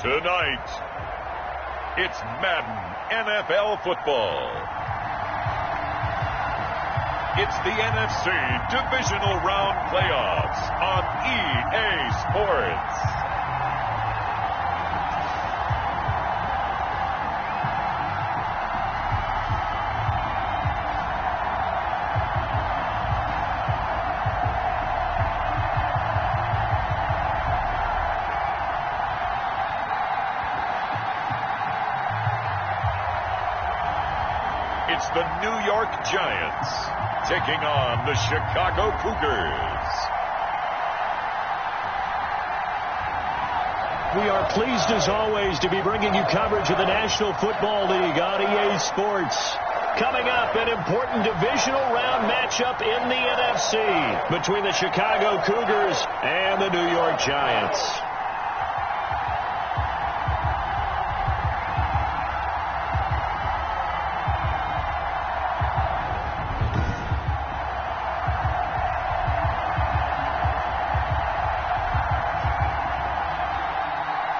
Tonight, it's Madden NFL football. It's the NFC Divisional Round Playoffs on EA Sports. It's the New York Giants taking on the Chicago Cougars. We are pleased as always to be bringing you coverage of the National Football League on EA Sports. Coming up, an important divisional round matchup in the NFC between the Chicago Cougars and the New York Giants.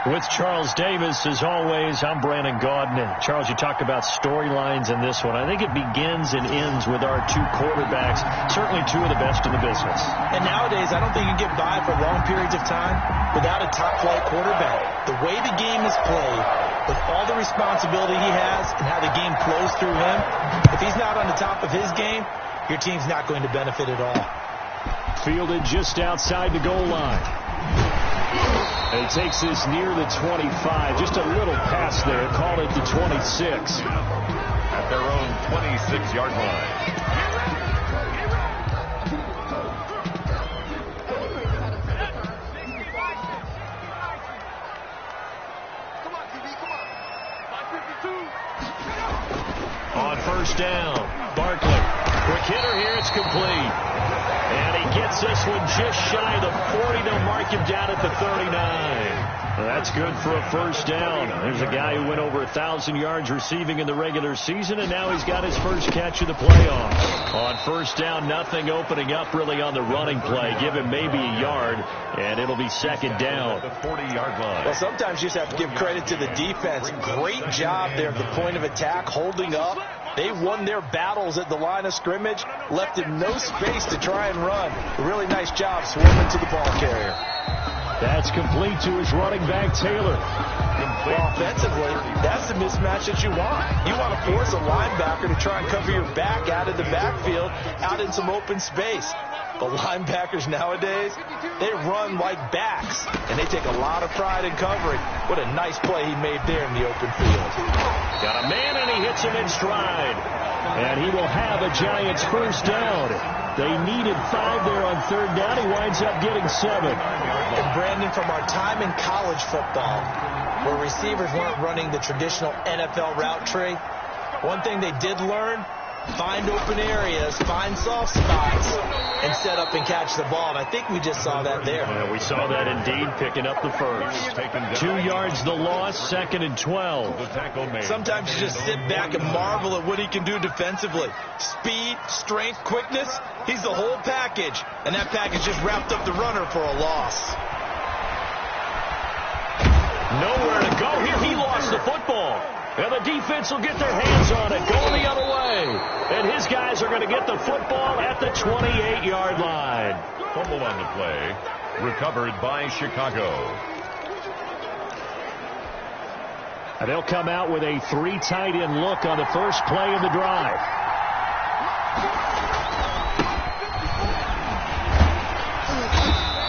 With Charles Davis, as always, I'm Brandon Gaudin. And Charles, you talk about storylines in this one. I think it begins and ends with our two quarterbacks, certainly two of the best in the business. And nowadays, I don't think you can get by for long periods of time without a top-flight quarterback. The way the game is played, with all the responsibility he has and how the game flows through him, if he's not on the top of his game, your team's not going to benefit at all. Fielded just outside the goal line. He takes this near the 25. Just a little pass there. Call it the 26. At their own 26-yard line. On first down, Barkley. Quick hitter here. It's complete. And he gets this one just shy of the 40. They'll mark him down at the 39. Well, that's good for a first down. There's a guy who went over 1,000 yards receiving in the regular season, and now he's got his first catch of the playoffs. On first down, nothing opening up really on the running play. Give him maybe a yard, and it'll be second down. The 40-yard line. Well, sometimes you just have to give credit to the defense. Great job there at the point of attack, holding up. They won their battles at the line of scrimmage, left him no space to try and run. A really nice job swarming to the ball carrier. That's complete to his running back, Taylor. Well, offensively, that's the mismatch that you want. You want to force a linebacker to try and cover your back out of the backfield, out in some open space. The linebackers nowadays, they run like backs, and they take a lot of pride in covering. What a nice play he made there in the open field. Got a man, and he hits him in stride. And he will have a Giants first down. They needed 5 there on third down. He winds up getting 7. And Brandon, from our time in college football, where receivers weren't running the traditional NFL route tree, one thing they did learn, find open areas, find soft spots, and set up and catch the ball. And I think we just saw that there. Yeah, we saw that indeed, picking up the first. 2 yards the loss, 2nd and 12. Sometimes you just sit back and marvel at what he can do defensively. Speed, strength, quickness, he's the whole package. And that package just wrapped up the runner for a loss. Nowhere to go here. He lost the football. And the defense will get their hands on it, going the other way. And his guys are going to get the football at the 28-yard line. Fumble on the play, recovered by Chicago. And they'll come out with a 3 tight end look on the first play of the drive.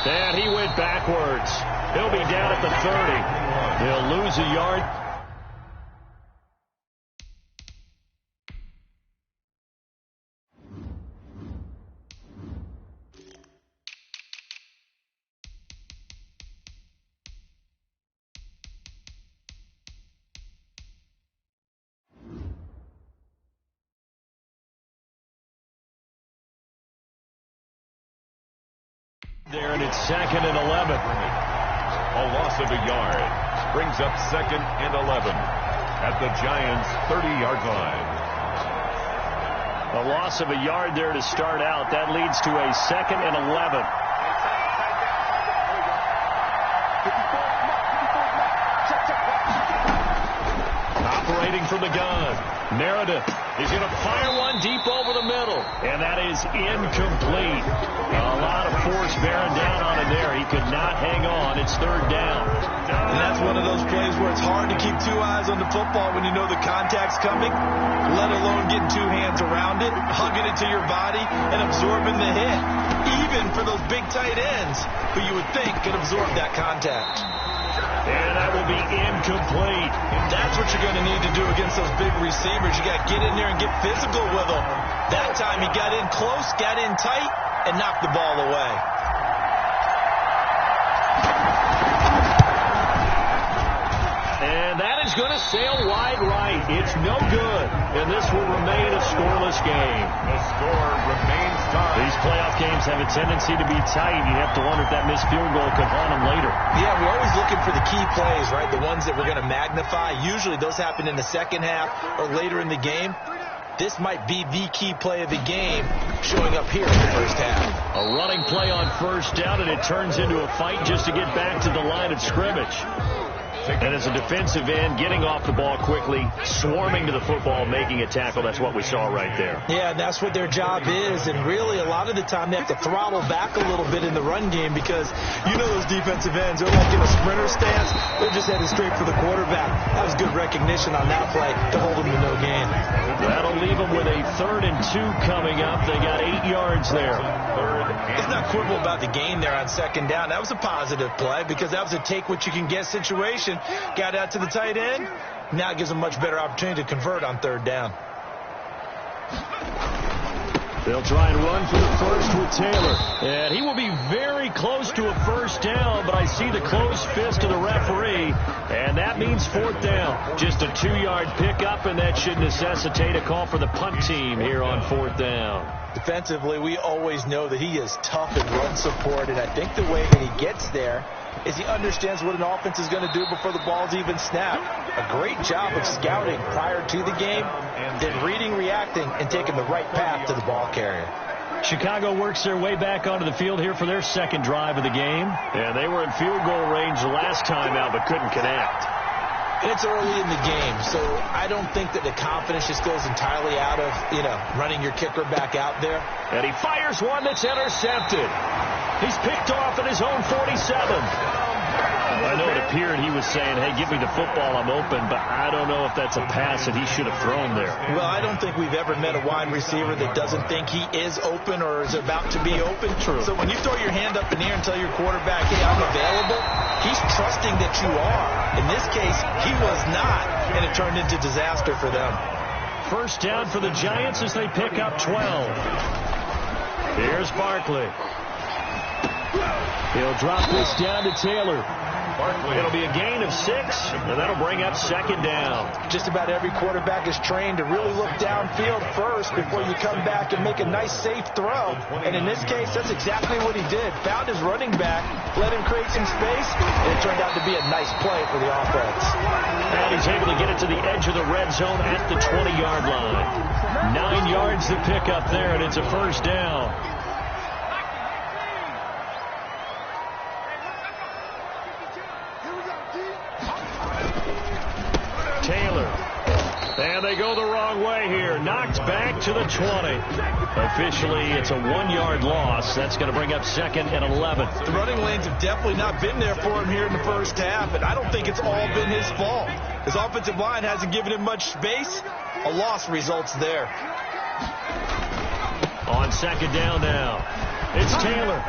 And he went backwards. He'll be down at the 30. He'll lose a yard. There, and it's 2nd and 11. A loss of a yard brings up 2nd and 11 at the Giants' 30-yard line. A loss of a yard there to start out. That leads to a 2nd and 11. operating from the gun. Meredith is going to fire one deep over the middle, and that is incomplete. A lot of force bearing down on him there. He could not hang on. It's third down. And that's one of those plays where it's hard to keep two eyes on the football when you know the contact's coming, let alone getting two hands around it, hugging it to your body, and absorbing the hit. Even for those big tight ends who you would think could absorb that contact. And that will be incomplete. That's what you're going to need to do against those big receivers. You got to get in there and get physical with them. That time he got in close, got in tight, and knocked the ball away. And that is going to sail wide right. It's no good. And this will remain a scoreless game. The score remains tied. These playoff games have a tendency to be tight. You have to wonder if that missed field goal could haunt them later. Yeah, we're always looking for the key plays, right? The ones that we're going to magnify. Usually those happen in the second half or later in the game. This might be the key play of the game showing up here in the first half. A running play on first down, and it turns into a fight just to get back to the line of scrimmage. And as a defensive end, getting off the ball quickly, swarming to the football, making a tackle, that's what we saw right there. Yeah, that's what their job is. And really, a lot of the time, they have to throttle back a little bit in the run game because you know those defensive ends, they're like in a sprinter stance. They're just headed straight for the quarterback. That was good recognition on that play to hold them to no gain. That'll leave them with a 3rd and 2 coming up. They got 8 yards there. It's not quibble about the gain there on second down. That was a positive play because that was a take-what-you-can-get situation. Got out to the tight end. Now it gives them a much better opportunity to convert on third down. They'll try and run for the first with Taylor. And he will be very close to a first down, but I see the closed fist of the referee, and that means 4th down. Just a 2-yard pickup, and that should necessitate a call for the punt team here on 4th down. Defensively, we always know that he is tough in run support, and I think the way that he gets there is he understands what an offense is going to do before the ball's even snapped. A great job of scouting prior to the game, then reading, reacting, and taking the right path to the ball carrier. Chicago works their way back onto the field here for their second drive of the game. And they were in field goal range the last time out, but couldn't connect. And it's early in the game, so I don't think that the confidence just goes entirely out of, running your kicker back out there. And he fires one that's intercepted. He's picked off at his own 47. I know it appeared he was saying, hey, give me the football, I'm open, but I don't know if that's a pass that he should have thrown there. Well, I don't think we've ever met a wide receiver that doesn't think he is open or is about to be open. True. So when you throw your hand up in the air and tell your quarterback, hey, I'm available, he's trusting that you are. In this case, he was not, and it turned into disaster for them. First down for the Giants as they pick up 12. Here's Barkley. He'll drop this down to Taylor. It'll be a gain of 6, and that'll bring up second down. Just about every quarterback is trained to really look downfield first before you come back and make a nice, safe throw. And in this case, that's exactly what he did. Found his running back, let him create some space, and it turned out to be a nice play for the offense. And he's able to get it to the edge of the red zone at the 20-yard line. 9 yards to pick up there, and it's a first down. Taylor. And they go the wrong way here. Knocked back to the 20. Officially, it's a 1-yard loss. That's going to bring up second and 11. The running lanes have definitely not been there for him here in the first half, and I don't think it's all been his fault. His offensive line hasn't given him much space. A loss results there. On second down now, it's Taylor.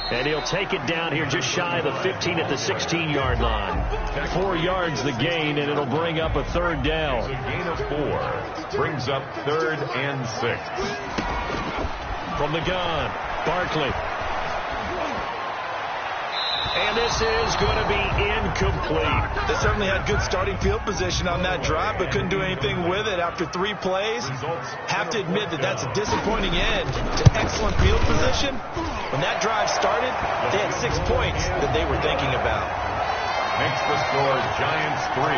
And he'll take it down here just shy of the 15 at the 16-yard line. 4 yards the gain, and it'll bring up a third down. A gain of 4 brings up 3rd and 6. From the gun, Barkley. And this is going to be incomplete. They certainly had good starting field position on that drive, but couldn't do anything with it after 3 plays. Have to admit that that's a disappointing end to excellent field position. When that drive started, they had 6 points that they were thinking about. Makes the score Giants 3,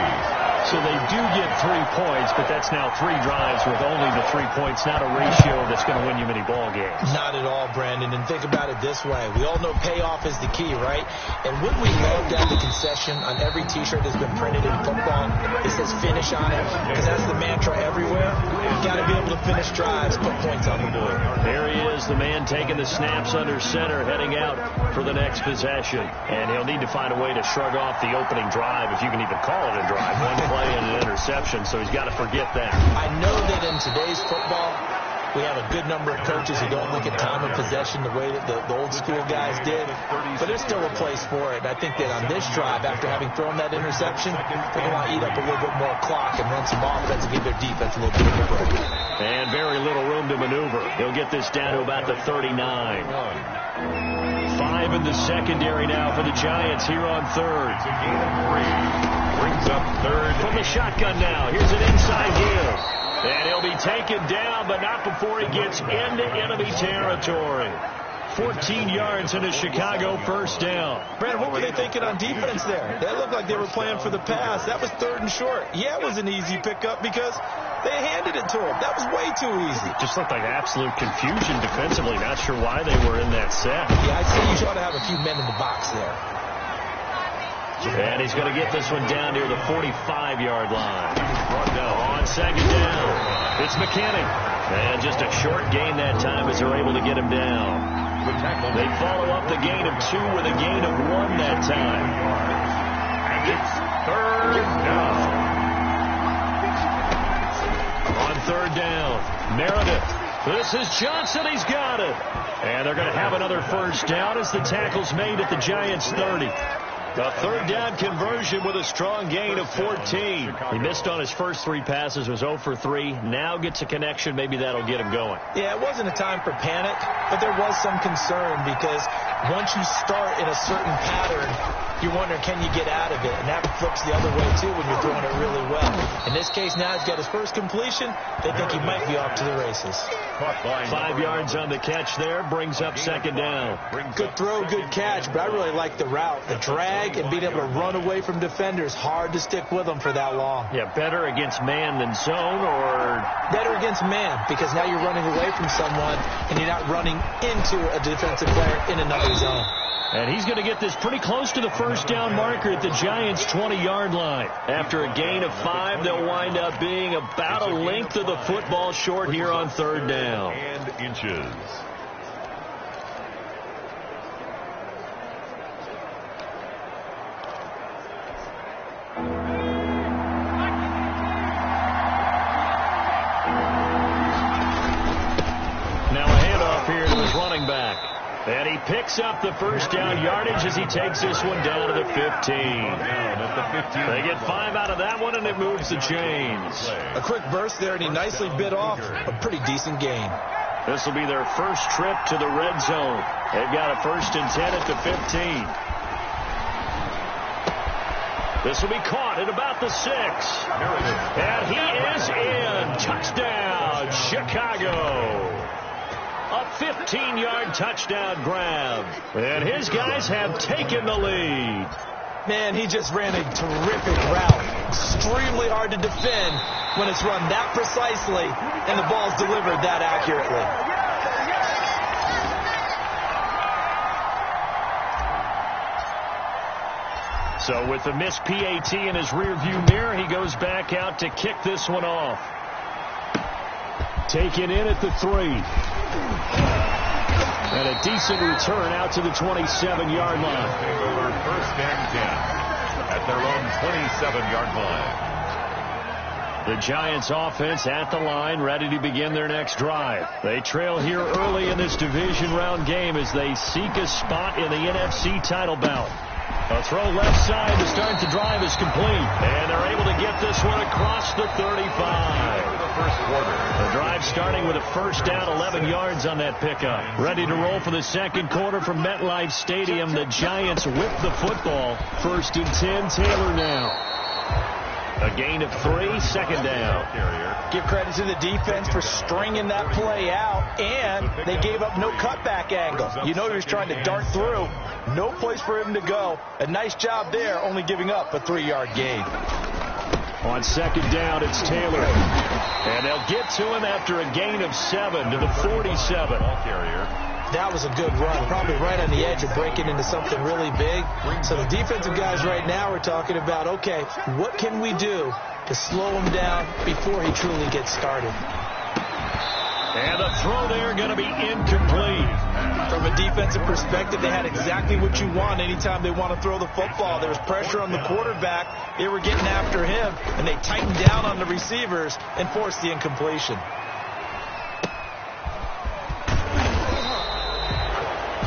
So they do get 3 points, but that's now 3 drives with only the 3 points. Not a ratio that's going to win you many ball games. Not at all, Brandon. And think about it this way. We all know payoff is the key, right? And wouldn't we love to have the concession on every T-shirt that's been printed in football? It says finish on it, because that's the mantra everywhere. You've got to be able to finish drives, put points on the board. There he is, the man taking the snaps under center, heading out for the next possession. And he'll need to find a way to shrug off the opening drive, if you can even call it a drive. 1 play and an interception, so he's got to forget that. I know that in today's football, we have a good number of coaches who don't look at time of possession the way that the old school guys did, but there's still a place for it. And I think that on this drive, after having thrown that interception, they're going to want to eat up a little bit more clock and run some offense and give their defense a little bit of a break. And very little room to maneuver. He'll get this down to about the 39. 5 in the secondary now for the Giants here on third. It's a gain of 3. Brings up third. From the shotgun now. Here's an inside give. And he'll be taken down, but not before he gets into enemy territory. 14 yards and a Chicago first down. Brandon, what were they thinking on defense there? They looked like they were playing for the pass. That was 3rd and short. Yeah, it was an easy pickup because they handed it to him. That was way too easy. Just looked like absolute confusion defensively. Not sure why they were in that set. Yeah, I'd say you ought to have a few men in the box there. And he's going to get this one down near the 45-yard line. On second down, it's McKinney. And just a short gain that time as they're able to get him down. They follow up the gain of 2 with a gain of 1 that time. And it's third down. On third down, Meredith. This is Johnson. He's got it. And they're going to have another first down as the tackle's made at the Giants' 30. A third down conversion with a strong gain of 14. He missed on his first 3 passes, was 0 for 3. Now gets a connection. Maybe that'll get him going. Yeah, it wasn't a time for panic, but there was some concern because once you start in a certain pattern, you're wondering, can you get out of it? And that flips the other way, too, when you're throwing it really well. In this case, now he's got his first completion. They think he might be off to the races. 5 yards on the catch there, brings up second down. Good throw, good catch, but I really like the route. The drag and being able to run away from defenders, hard to stick with them for that long. Yeah, better against man than zone, or better against man, because now you're running away from someone and you're not running into a defensive player in another zone. And he's going to get this pretty close to the first down marker at the Giants' 20-yard line. After a gain of 5, they'll wind up being about a length of the football short here on third down. And inches. Now a handoff here to his running back. And he picks up the first down yardage as he takes this one down to the 15. They get 5 out of that one, and it moves the chains. A quick burst there, and he nicely bit off a pretty decent gain. This will be their first trip to the red zone. They've got a 1st and 10 at the 15. This will be caught at about the 6. And he is in. Touchdown, Chicago. A 15-yard touchdown grab. And his guys have taken the lead. Man, he just ran a terrific route. Extremely hard to defend when it's run that precisely and the ball's delivered that accurately. So with the missed PAT in his rearview mirror, he goes back out to kick this one off. Taken in at the 3. And a decent return out to the 27-yard line. Over 1st and 10 at their own 27-yard line. The Giants offense at the line, ready to begin their next drive. They trail here early in this division round game as they seek a spot in the NFC title bout. A throw left side to start the drive is complete. And they're able to get this one across the 35. First quarter. The drive starting with a first down, 11 yards on that pickup. Ready to roll for the second quarter from MetLife Stadium. The Giants whip the football. 1st and 10, Taylor now. A gain of 3, second down. Give credit to the defense for stringing that play out, and they gave up no cutback angle. You know he was trying to dart through. No place for him to go. A nice job there, only giving up a 3-yard gain. On second down, it's Taylor. And they'll get to him after a gain of 7 to the 47. Ball carrier. That was a good run, probably right on the edge of breaking into something really big. So the defensive guys right now are talking about, okay, what can we do to slow him down before he truly gets started? And the throw there going to be incomplete. From a defensive perspective, they had exactly what you want anytime they want to throw the football. There was pressure on the quarterback. They were getting after him, and they tightened down on the receivers and forced the incompletion.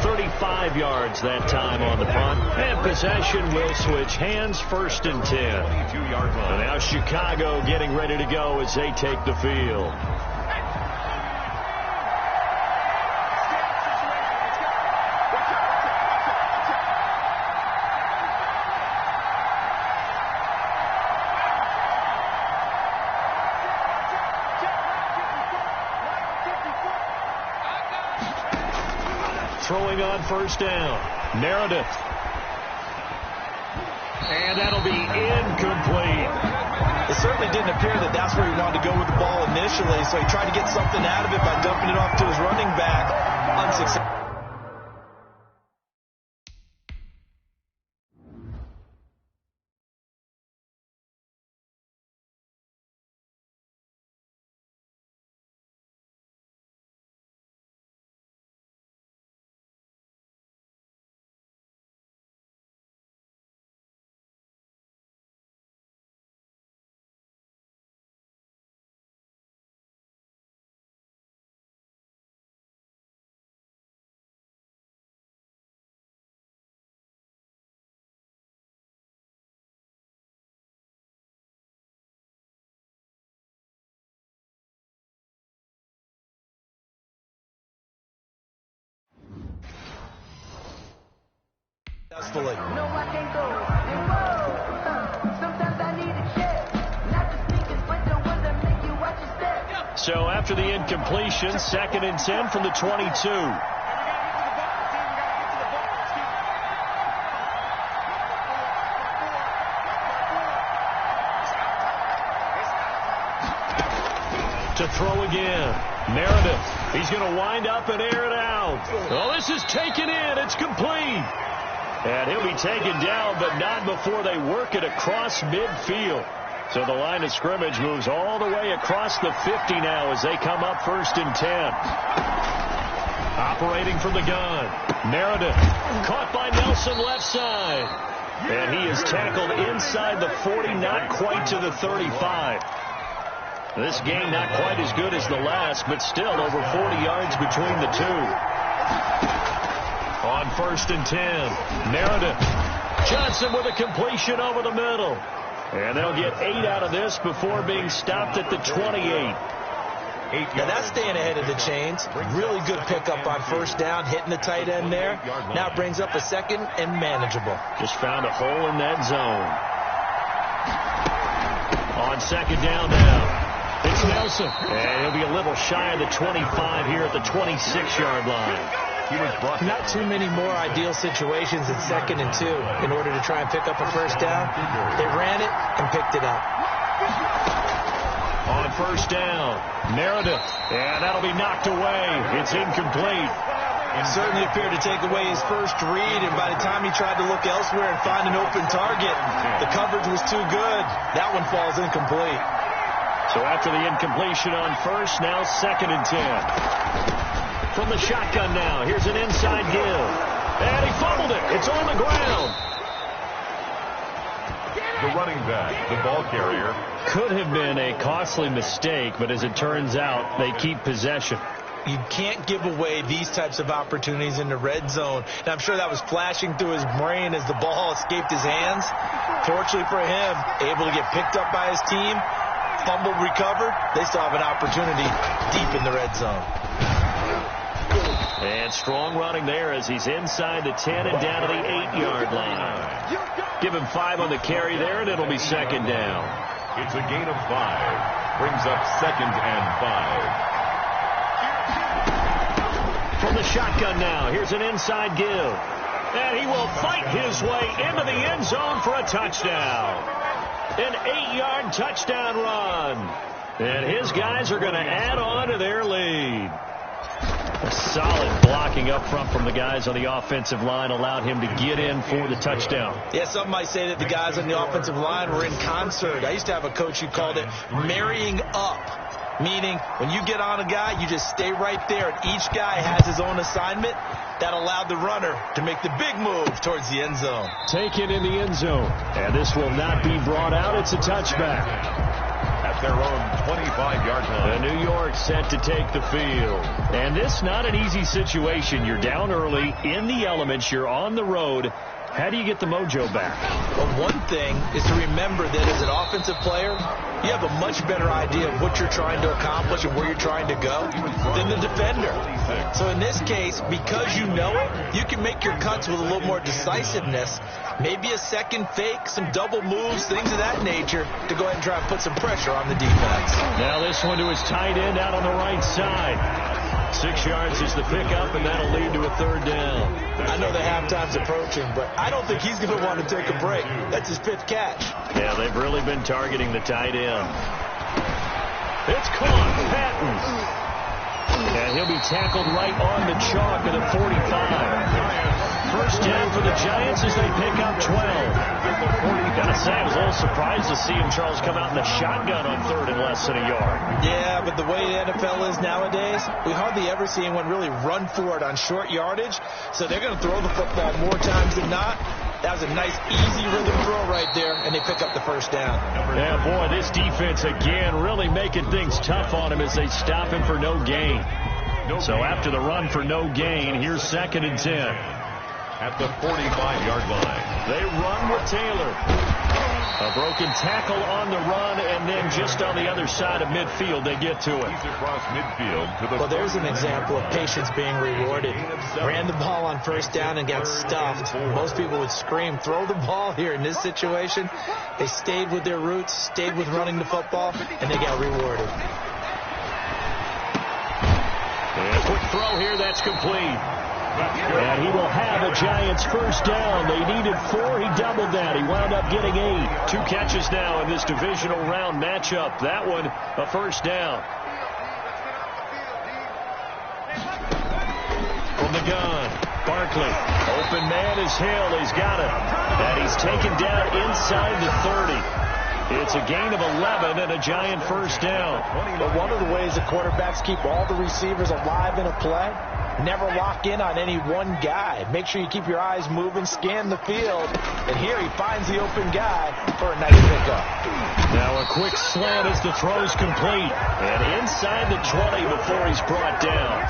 35 yards that time on the punt. And possession will switch hands, 1st and 10. 22-yard line. And now Chicago getting ready to go as they take the field. Throwing on 1st down. Meredith. And that'll be incomplete. It certainly didn't appear that that's where he wanted to go with the ball initially, so he tried to get something out of it by dumping it off to his running back. Unsuccessful. No, I can't go. Sometimes I need a check. Not the sneakers, but the ones that make you watch your step. So after the incompletion, 2nd and 10 from the 22. To throw again. Meredith. He's going to wind up and air it out. Oh, this is taken in. It's complete. And he'll be taken down, but not before they work it across midfield. So the line of scrimmage moves all the way across the 50 now as they come up 1st and 10. Operating from the gun. Meredith. Caught by Nelson left side. And he is tackled inside the 40, not quite to the 35. This game not quite as good as the last, but still over 40 yards between the two. On 1st and 10, Meredith. Johnson with a completion over the middle. And they'll get 8 out of this before being stopped at the 28. Now that's staying ahead of the chains. Really good pickup on 1st down, hitting the tight end there. Now it brings up a 2nd and manageable. Just found a hole in that zone. On 2nd down now, it's Nelson. And he'll be a little shy of the 25 here at the 26-yard line. Not too many more ideal situations at 2nd and 2 in order to try and pick up a 1st down. They ran it and picked it up. On 1st down, Meredith. And that'll be knocked away. It's incomplete. It certainly appeared to take away his first read, and by the time he tried to look elsewhere and find an open target, the coverage was too good. That one falls incomplete. So after the incompletion on 1st, now 2nd and 10. From the shotgun now, here's an inside give. And he fumbled it. It's on the ground. The running back, the ball carrier. Could have been a costly mistake, but as it turns out, they keep possession. You can't give away these types of opportunities in the red zone. And I'm sure that was flashing through his brain as the ball escaped his hands. Fortunately for him, able to get picked up by his team, fumbled, recovered. They still have an opportunity deep in the red zone. And strong running there as he's inside the 10 and down to the 8-yard line. Give him 5 on the carry there, and it'll be 2nd down. It's a gain of 5. Brings up 2nd and 5. From the shotgun now, here's an inside give. And he will fight his way into the end zone for a touchdown. An 8-yard touchdown run. And his guys are going to add on to their lead. A solid blocking up front from the guys on the offensive line allowed him to get in for the touchdown. Yeah, some might say that the guys on the offensive line were in concert. I used to have a coach who called it marrying up, meaning when you get on a guy, you just stay right there, and each guy has his own assignment. That allowed the runner to make the big move towards the end zone. Taken in the end zone, and this will not be brought out. It's a touchback. At their own 25-yard line. New York set to take the field. And this not an easy situation. You're down early, in the elements, you're on the road. How do you get the mojo back? Well, one thing is to remember that as an offensive player, you have a much better idea of what you're trying to accomplish and where you're trying to go than the defender. So in this case, because you know it, you can make your cuts with a little more decisiveness. Maybe a second fake, some double moves, things of that nature to go ahead and try and put some pressure on the defense. Now this one to his tight end out on the right side. 6 yards is the pickup, and that'll lead to a third down. I know the halftime's approaching, but I don't think he's going to want to take a break. That's his 5th catch. Yeah, they've really been targeting the tight end. It's caught. Patton. And he'll be tackled right on the chalk of the 45. First down for the Giants as they pick up 12. Gotta say, I was a little surprised to see him, Charles, come out in the shotgun on third and less than a yard. Yeah, but the way the NFL is nowadays, we hardly ever see anyone really run for it on short yardage. So they're going to throw the football more times than not. That was a nice, easy rhythm throw right there, and they pick up the first down. Yeah, boy, this defense again really making things tough on him as they stop him for no gain. So after the run for no gain, here's 2nd and 10. At the 45-yard line. They run with Taylor. A broken tackle on the run, and then just on the other side of midfield, they get to it. He's across midfield to the. Well, there's an example of patience being rewarded. Ran the ball on first down and got stuffed. Most people would scream, throw the ball here. In this situation, they stayed with their roots, stayed with running the football, and they got rewarded. And a quick throw here, that's complete. And he will have a Giants first down. They needed 4. He doubled that. He wound up getting 8. 2 catches now in this divisional round matchup. That one, a first down. From the gun, Barkley. Open man is Hill. He's got it. And he's taken down inside the 30. It's a gain of 11 and a Giant first down. But one of the ways the quarterbacks keep all the receivers alive in a play, never lock in on any one guy. Make sure you keep your eyes moving, scan the field. And here he finds the open guy for a nice pickup. Now a quick slant as the throw's complete. And inside the 20 before he's brought down.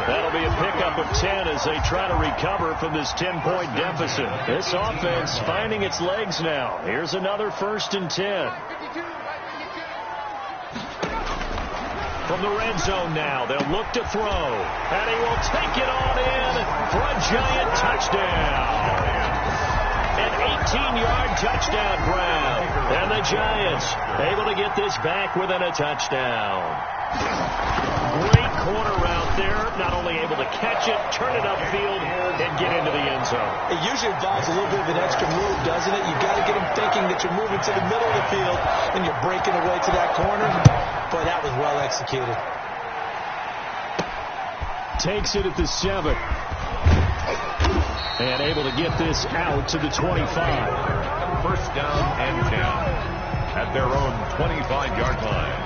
That'll be a pickup of 10 as they try to recover from this 10-point deficit. This offense finding its legs now. Here's another 1st and 10. From the red zone now, they'll look to throw. And he will take it on in for a Giant touchdown. An 18-yard touchdown grab. And the Giants able to get this back within a touchdown. Great corner route there. Not only able to catch it, turn it upfield, and get into the end zone. It usually involves a little bit of an extra move, doesn't it? You've got to get them thinking that you're moving to the middle of the field and you're breaking away to that corner. Boy, that was well executed. Takes it at the 7. And able to get this out to the 25. First down and 10. At their own 25-yard line.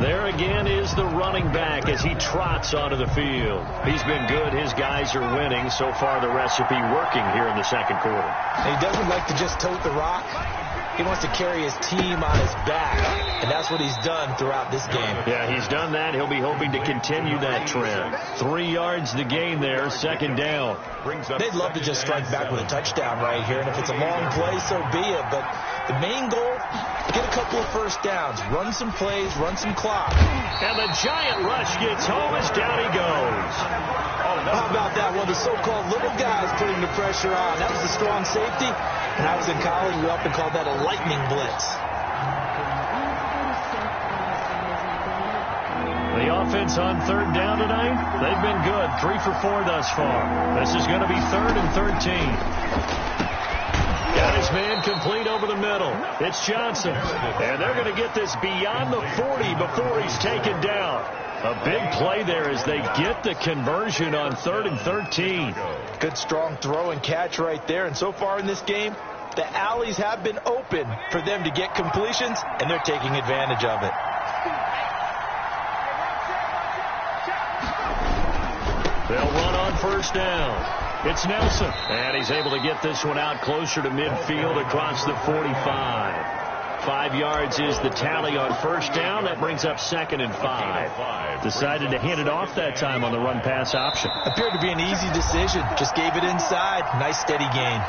There again is the running back as he trots onto the field. He's been good. His guys are winning. So far, the recipe working here in the second quarter. And he doesn't like to just tote the rock. He wants to carry his team on his back, and that's what he's done throughout this game. Yeah, he's done that. He'll be hoping to continue that trend. 3 yards the gain there, 2nd down. They'd love to just strike back with a touchdown right here, and if it's a long play, so be it. But the main goal, get a couple of first downs, run some plays, run some clock. And the Giant rush gets home as down he goes. How about that? One of the so-called little guys putting the pressure on. That was the strong safety. When I was in college, we often called that a lightning blitz. The offense on 3rd down tonight, they've been good. 3 for 4 thus far. This is going to be 3rd and 13. Got his His man complete over the middle. It's Johnson. And they're going to get this beyond the 40 before he's taken down. A big play there as they get the conversion on 3rd and 13. Good strong throw and catch right there. And so far in this game, the alleys have been open for them to get completions, and they're taking advantage of it. They'll run on 1st down. It's Nelson. And he's able to get this one out closer to midfield across the 45. 5 yards is the tally on 1st down. That brings up 2nd and 5. Decided to hand it off that time on the run-pass option. Appeared to be an easy decision. Just gave it inside. Nice steady gain.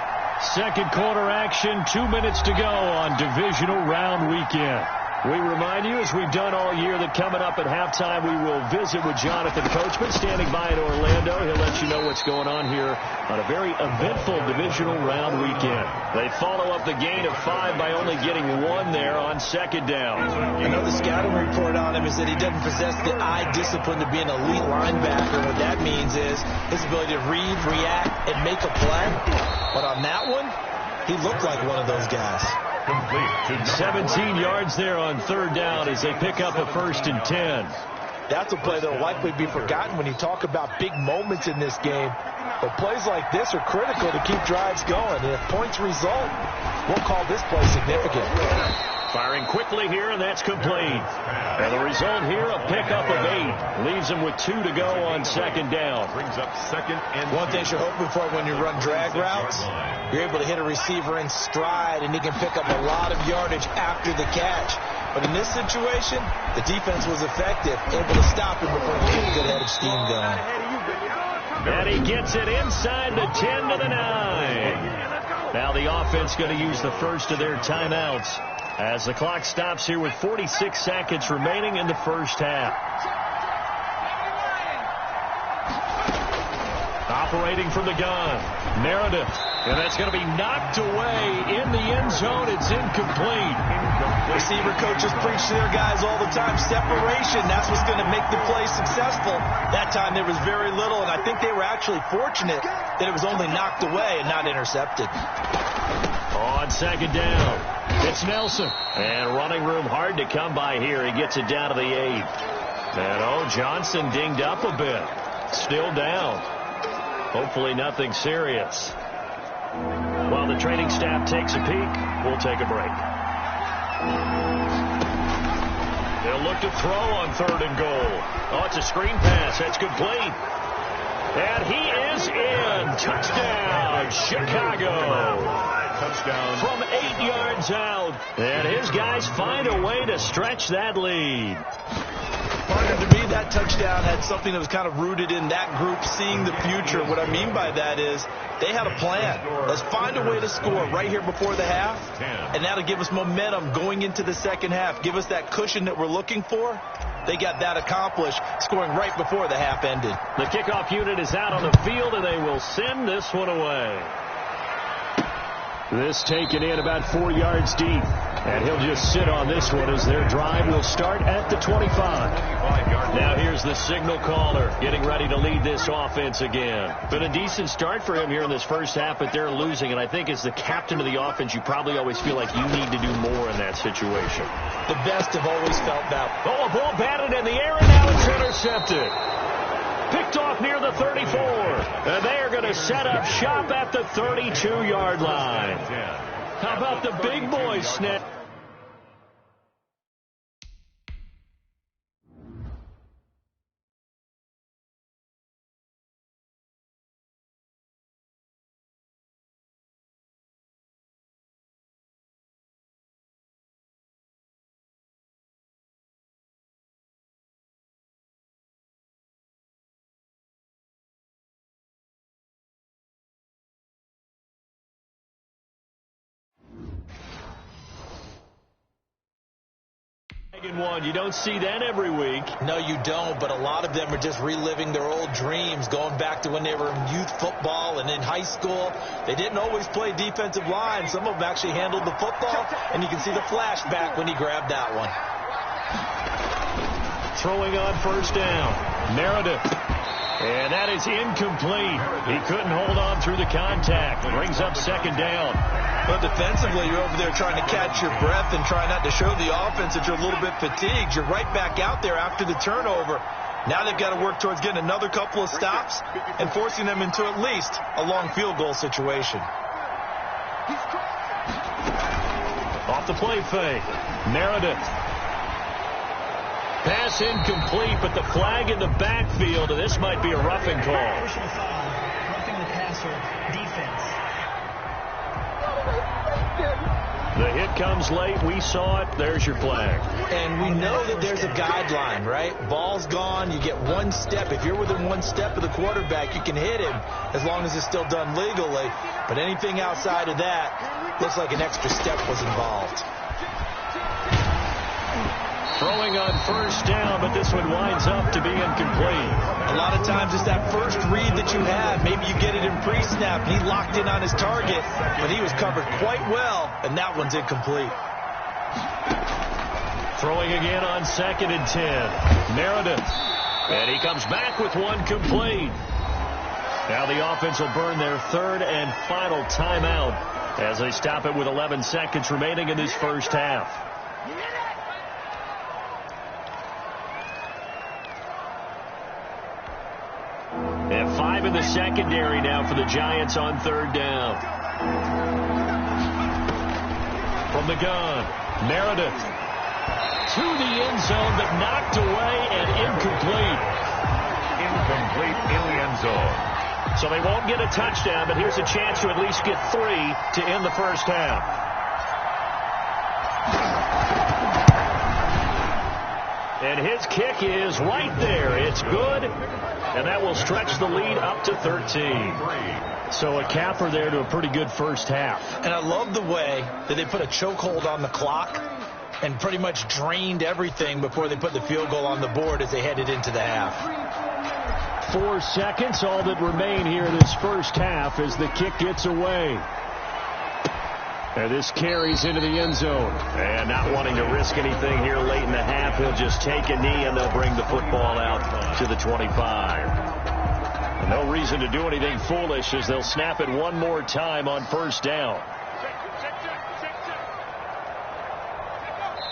Second quarter action, 2 minutes to go on divisional round weekend. We remind you, as we've done all year, that coming up at halftime, we will visit with Jonathan Coachman standing by in Orlando. He'll let you know what's going on here on a very eventful divisional round weekend. They follow up the gain of 5 by only getting 1 there on 2nd down. I know the scouting report on him is that he doesn't possess the eye discipline to be an elite linebacker. What that means is his ability to read, react, and make a play. But on that one, he looked like one of those guys. 17 yards there on 3rd down as they pick up a 1st and 10. That's a play that will likely be forgotten when you talk about big moments in this game. But plays like this are critical to keep drives going. And if points result, we'll call this play significant. Firing quickly here, and that's complete. And the result here, a pickup of 8. Leaves them with 2 to go on 2nd down. Brings up 2nd and one thing you're hoping for when you run drag routes, you're able to hit a receiver in stride, and he can pick up a lot of yardage after the catch. But in this situation, the defense was effective, able to stop him before he get a good head of steam going. And he gets it inside the 10 to the 9. Now the offense going to use the first of their timeouts as the clock stops here with 46 seconds remaining in the 1st half. Operating from the gun, Meredith. And that's going to be knocked away in the end zone. It's incomplete. Receiver coaches preach to their guys all the time. Separation, that's what's going to make the play successful. That time there was very little, and I think they were actually fortunate that it was only knocked away and not intercepted. On 2nd down, it's Nelson. And running room hard to come by here. He gets it down to the 8. And, Johnson dinged up a bit. Still down. Hopefully nothing serious. While the training staff takes a peek, we'll take a break. They'll look to throw on 3rd and goal. Oh, it's a screen pass. That's complete. And he is in. Touchdown, Chicago. touchdown. From 8 yards out. And his guys find a way to stretch that lead. Partner, to me, that touchdown had something that was kind of rooted in that group seeing the future. What I mean by that is they had a plan. Let's find a way to score right here before the half, and that'll give us momentum going into the second half. Give us that cushion that we're looking for. They got that accomplished, scoring right before the half ended. The kickoff unit is out on the field, and they will send this one away. This taken in about 4 yards deep. And he'll just sit on this one as their drive will start at the 25. Now here's the signal caller getting ready to lead this offense again. Been a decent start for him here in this first half, but they're losing. And I think as the captain of the offense, you probably always feel like you need to do more in that situation. The best have always felt that. Oh, a ball batted in the air, and now it's intercepted. Picked off near the 34. And they are going to set up shop at the 32-yard line. How about the big boys snap? One. You don't see that every week. No, you don't, but a lot of them are just reliving their old dreams, going back to when they were in youth football and in high school. They didn't always play defensive line. Some of them actually handled the football, and you can see the flashback when he grabbed that one. Throwing on first down, Meredith. And that is incomplete. He couldn't hold on through the contact. Brings up second down. But defensively, you're over there trying to catch your breath and try not to show the offense that you're a little bit fatigued. You're right back out there after the turnover. Now they've got to work towards getting another couple of stops and forcing them into at least a long field goal situation. Off the play fake. Meredith. Pass incomplete, but the flag in the backfield, and this might be a roughing call. Personal foul, roughing the passer, defense. The hit comes late. We saw it. There's your flag. And we know that there's a guideline, right? Ball's gone. You get one step. If you're within one step of the quarterback, you can hit him as long as it's still done legally. But anything outside of that looks like an extra step was involved. Throwing on first down, but this one winds up to be incomplete. A lot of times it's that first read that you have. Maybe you get it in pre-snap. He locked in on his target, but he was covered quite well, and that one's incomplete. Throwing again on 2nd and 10. Meredith. And he comes back with one complete. Now the offense will burn their third and final timeout as they stop it with 11 seconds remaining in this first half. And 5 in the secondary now for the Giants on 3rd down. From the gun, Meredith to the end zone, but knocked away and incomplete. Incomplete in the end zone. So they won't get a touchdown, but here's a chance to at least get 3 to end the first half. And his kick is right there. It's good. And that will stretch the lead up to 13. So a capper there to a pretty good first half. And I love the way that they put a chokehold on the clock and pretty much drained everything before they put the field goal on the board as they headed into the half. 4 seconds, all that remain here in this first half as the kick gets away. And this carries into the end zone. And not wanting to risk anything here late in the half, he'll just take a knee and they'll bring the football out to the 25. And no reason to do anything foolish as they'll snap it one more time on first down.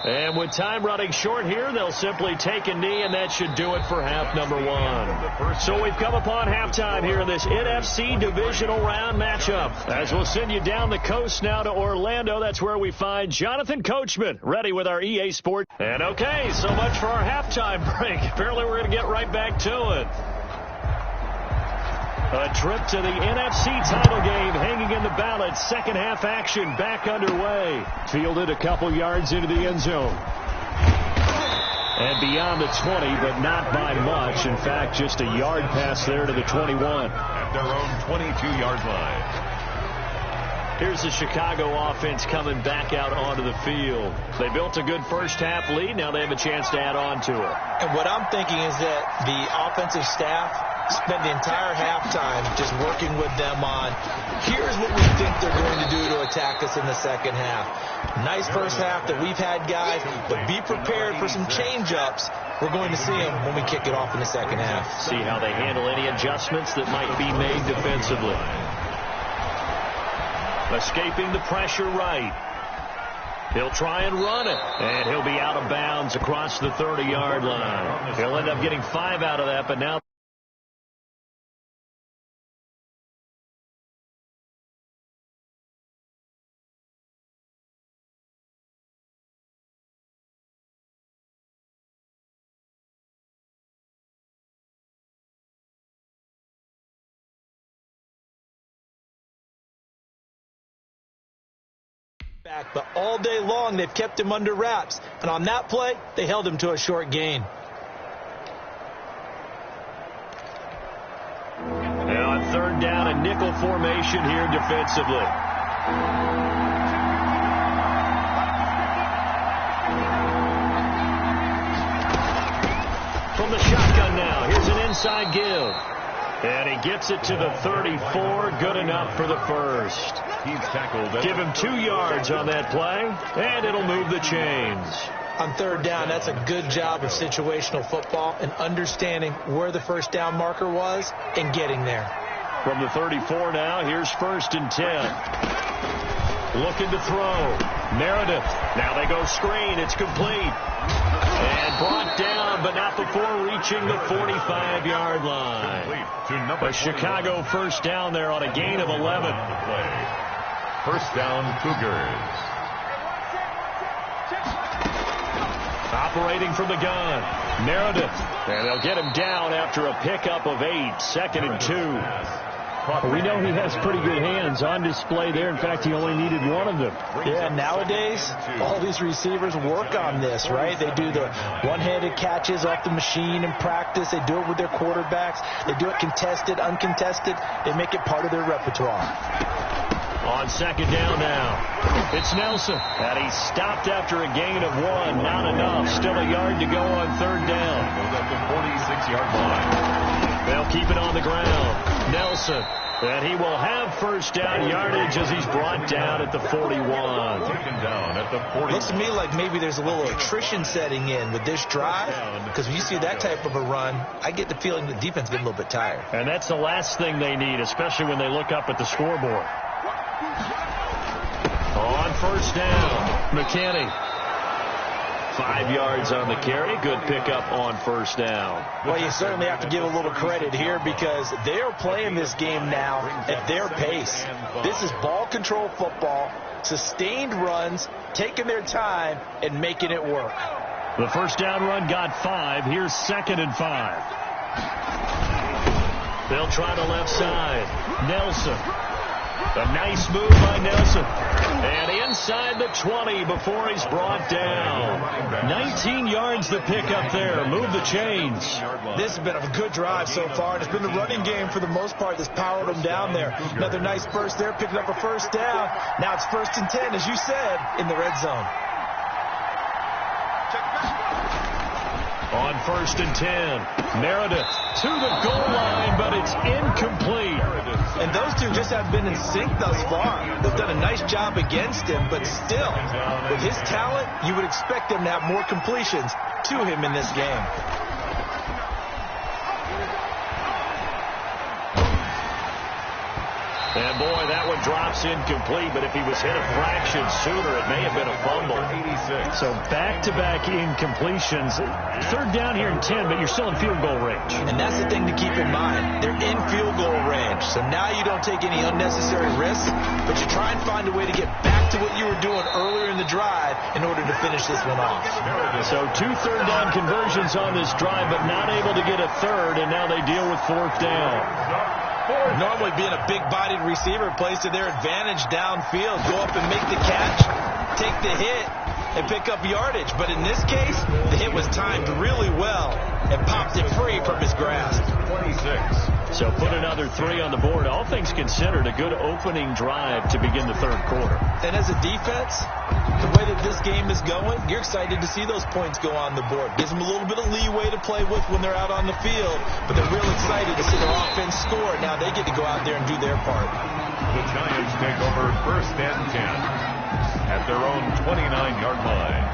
And with time running short here, they'll simply take a knee, and that should do it for half number 1. So we've come upon halftime here in this NFC divisional round matchup. As we'll send you down the coast now to Orlando, that's where we find Jonathan Coachman ready with our EA Sport. And okay, so much for our halftime break. Apparently we're going to get right back to it. A trip to the NFC title game hanging in the balance. Second half action back underway. Fielded a couple yards into the end zone. And beyond the 20, but not by much. In fact, just a yard pass there to the 21. At their own 22-yard line. Here's the Chicago offense coming back out onto the field. They built a good first half lead. Now they have a chance to add on to it. And what I'm thinking is that the offensive staff spent the entire halftime just working with them on, here's what we think they're going to do to attack us in the second half. Nice first half that we've had, guys, but be prepared for some change-ups. We're going to see them when we kick it off in the second half. See how they handle any adjustments that might be made defensively. Escaping the pressure right. He'll try and run it, and he'll be out of bounds across the 30-yard line. He'll end up getting 5 out of that, but now back, but all day long they've kept him under wraps, and on that play they held him to a short gain. Now on 3rd down, a nickel formation here defensively. From the shotgun now, here's an inside give. And he gets it to the 34. Good enough for the first. He's tackled. Give him 2 yards on that play, and it'll move the chains. On 3rd down, that's a good job of situational football and understanding where the first down marker was and getting there. From the 34 now, here's 1st and 10. Looking to throw. Meredith. Now they go screen. It's complete. And brought down, but not before reaching the 45-yard line. A Chicago first down there on a gain of 11. First down, Cougars. Operating from the gun. Meredith. And they'll get him down after a pickup of 8. 2nd and 2. Well, we know he has pretty good hands on display there. In fact, he only needed one of them. Yeah, nowadays, all these receivers work on this, right? They do the one-handed catches off the machine in practice. They do it with their quarterbacks. They do it contested, uncontested. They make it part of their repertoire. On 2nd down now, it's Nelson. And he stopped after a gain of 1. Not enough. Still a yard to go on 3rd down. Goes up the 46-yard line. They'll keep it on the ground. Nelson. And he will have first down yardage as he's brought down at the 41. Taken down at the 41. Looks to me like maybe there's a little attrition setting in with this drive, because when you see that type of a run, I get the feeling the defense getting a little bit tired. And that's the last thing they need, especially when they look up at the scoreboard. On first down, McKinney. 5 yards on the carry. Good pickup on first down. Well, you certainly have to give a little credit here because they are playing this game now at their pace. This is ball control football, sustained runs, taking their time, and making it work. The first down run got 5. Here's 2nd and 5. They'll try the left side. Nelson. A nice move by Nelson. And inside the 20 before he's brought down. 19 yards to pick up there. Move the chains. This has been a good drive so far, and it's been the running game for the most part that's powered them down there. Another nice burst there, picking up a first down. Now it's 1st and 10, as you said, in the red zone. On 1st and 10, Meredith to the goal line, but it's incomplete. And those two just have been in sync thus far. They've done a nice job against him, but still, with his talent, you would expect them to have more completions to him in this game. And boy, that one drops incomplete, but if he was hit a fraction sooner, it may have been a fumble. 86. So back-to-back incompletions. 3rd down here in 10, but you're still in field goal range. And that's the thing to keep in mind. They're in field goal range. So now you don't take any unnecessary risks, but you try and find a way to get back to what you were doing earlier in the drive in order to finish this one off. So 2 third down conversions on this drive, but not able to get a third, and now they deal with 4th down. Normally being a big-bodied receiver plays to their advantage downfield. Go up and make the catch, take the hit, and pick up yardage. But in this case, the hit was timed really well and popped it free from his grasp. 26. So put another 3 on the board. All things considered, a good opening drive to begin the 3rd quarter. And as a defense, the way that this game is going, you're excited to see those points go on the board. Gives them a little bit of leeway to play with when they're out on the field, but they're real excited to see their offense score. Now they get to go out there and do their part. The Giants take over 1st and 10 at their own 29-yard line.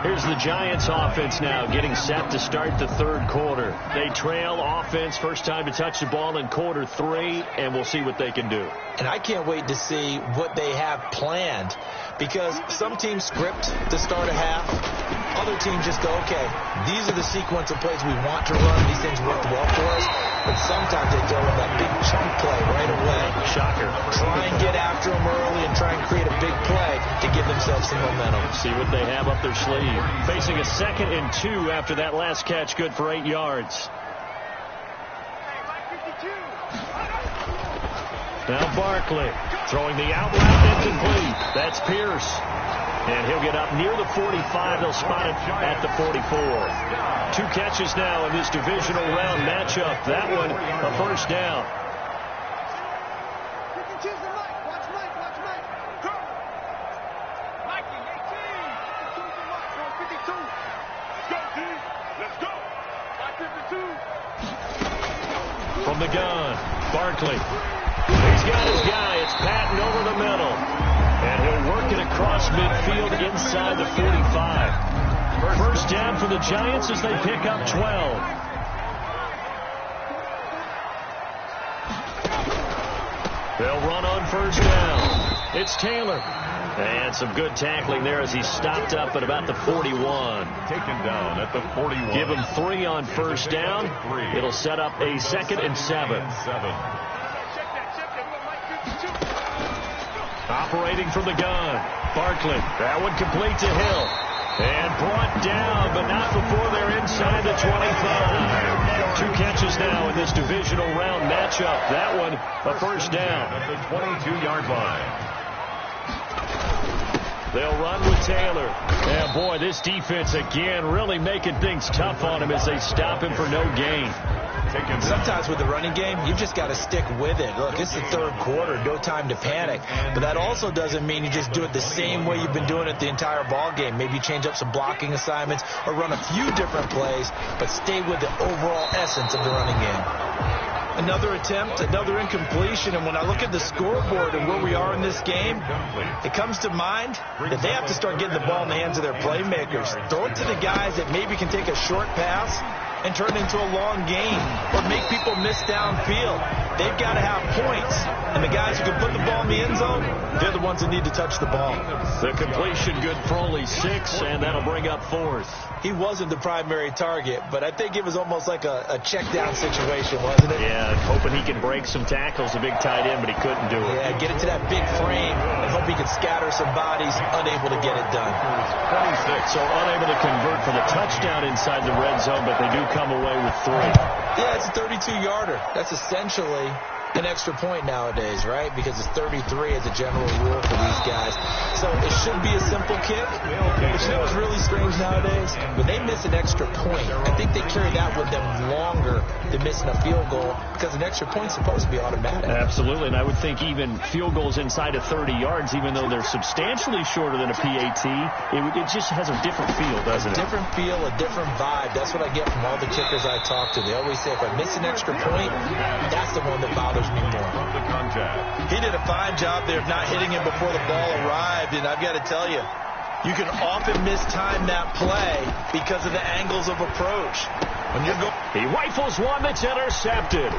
Here's the Giants offense now getting set to start the 3rd quarter. They trail offense, first time to touch the ball in quarter 3, and we'll see what they can do. And I can't wait to see what they have planned, because some teams script to start a half. Other teams just go, okay, these are the sequence of plays we want to run. These things work well for us. But sometimes they throw in that big chunk play right away. Shocker. Try and get after them early and try and create a big play to give themselves some momentum. See what they have up their sleeve. Facing a 2nd and 2 after that last catch, good for 8 yards. Now Barkley throwing the out route incomplete. That's Pierce. And he'll get up near the 45. They'll spot it at the 44. 2 catches now in this divisional round matchup. That one a first down. From the gun, Barkley. He's got his guy. It's Patton over the middle. And he'll work it across midfield inside the 45. First down for the Giants as they pick up 12. They'll run on first down. It's Taylor. And some good tackling there as he stopped up at about the 41. Taken down at the 41. Give him 3 on first down. It'll set up a 2nd and 7. Operating from the gun. Barkley. That one complete to Hill. And brought down, but not before they're inside the 25. 2 catches now in this divisional round matchup. That one, a first down. At the 22-yard line. They'll run with Taylor. And boy, this defense again really making things tough on him as they stop him for no gain. Sometimes with the running game, you just got to stick with it. Look, it's the 3rd quarter, no time to panic. But that also doesn't mean you just do it the same way you've been doing it the entire ball game. Maybe change up some blocking assignments or run a few different plays, but stay with the overall essence of the running game. Another attempt, another incompletion, and when I look at the scoreboard and where we are in this game, it comes to mind that they have to start getting the ball in the hands of their playmakers. Throw it to the guys that maybe can take a short pass and turn it into a long gain or make people miss downfield. They've got to have points, and the guys who can put the ball in the end zone, they're the ones that need to touch the ball. The completion good for only 6, and that'll bring up 4th. He wasn't the primary target, but I think it was almost like a check-down situation, wasn't it? Yeah, hoping he could break some tackles, a big tight end, but he couldn't do it. Yeah, get it to that big frame and hope he could scatter some bodies, unable to get it done. 26, so unable to convert for the touchdown inside the red zone, but they do come away with 3. Yeah, it's a 32-yarder. That's essentially an extra point nowadays, right? Because it's 33 as a general rule for these guys. So it should be a simple kick, which you know is really strange nowadays. When they miss an extra point, I think they carry that with them longer than missing a field goal because an extra point's supposed to be automatic. Absolutely, and I would think even field goals inside of 30 yards, even though they're substantially shorter than a PAT, it just has a different feel, doesn't it? A different feel, a different vibe. That's what I get from all the kickers I talk to. They always say if I miss an extra point, that's the one that bothers me more. He did a fine job there of not hitting him before the ball arrived, and I've got to tell you, you can often mistime that play because of the angles of approach. When you go, he rifles one that's intercepted.